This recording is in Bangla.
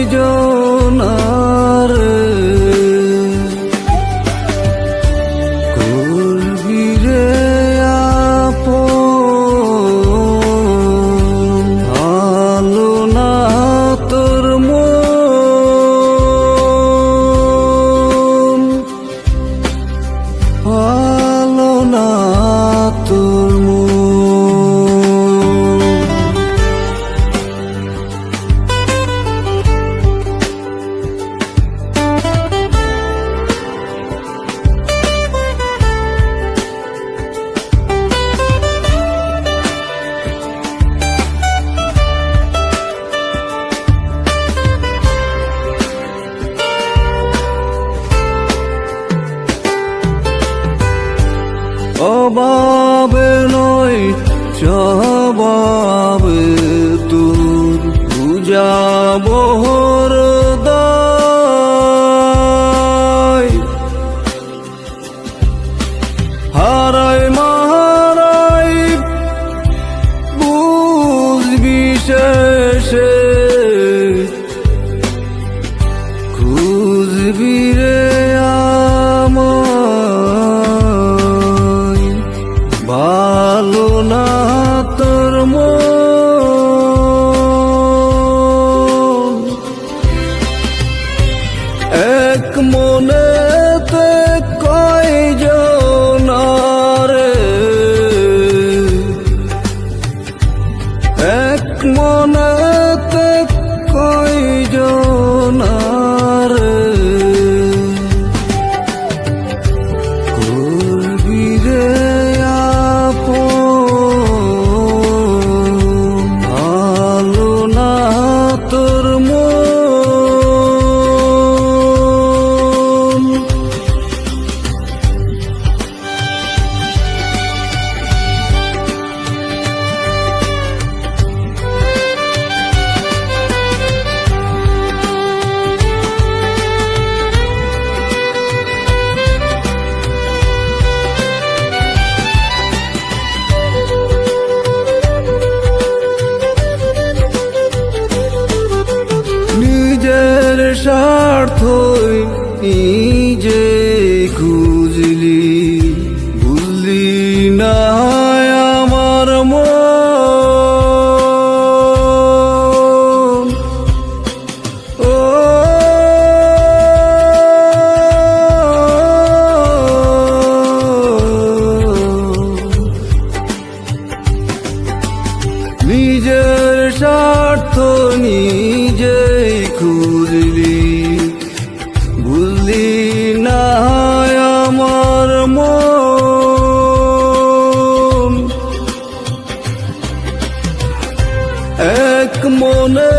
কয়জনার করবি রে আপন, ভালো না তোর মন, ভালো না তোর মন। অভাবে নয় স্বভাবে তোর বুঝাবো হৃদয়, হারাই মারাই বুঝবি শেষে, খুঁজবি রে আমায়, ভালো না তোর মন। এক মনেতে কয়জনার, এক মনেতে কয়জনার করবি রে আপন, ভালো না তোর মন। নিজের স্বার্থই নিজে খুঁজলি, বুঝলি না আমার মন। ও নিজের স্বার্থ নিজেই খুঁজলি, বুঝলি না আমার মন। এক মনে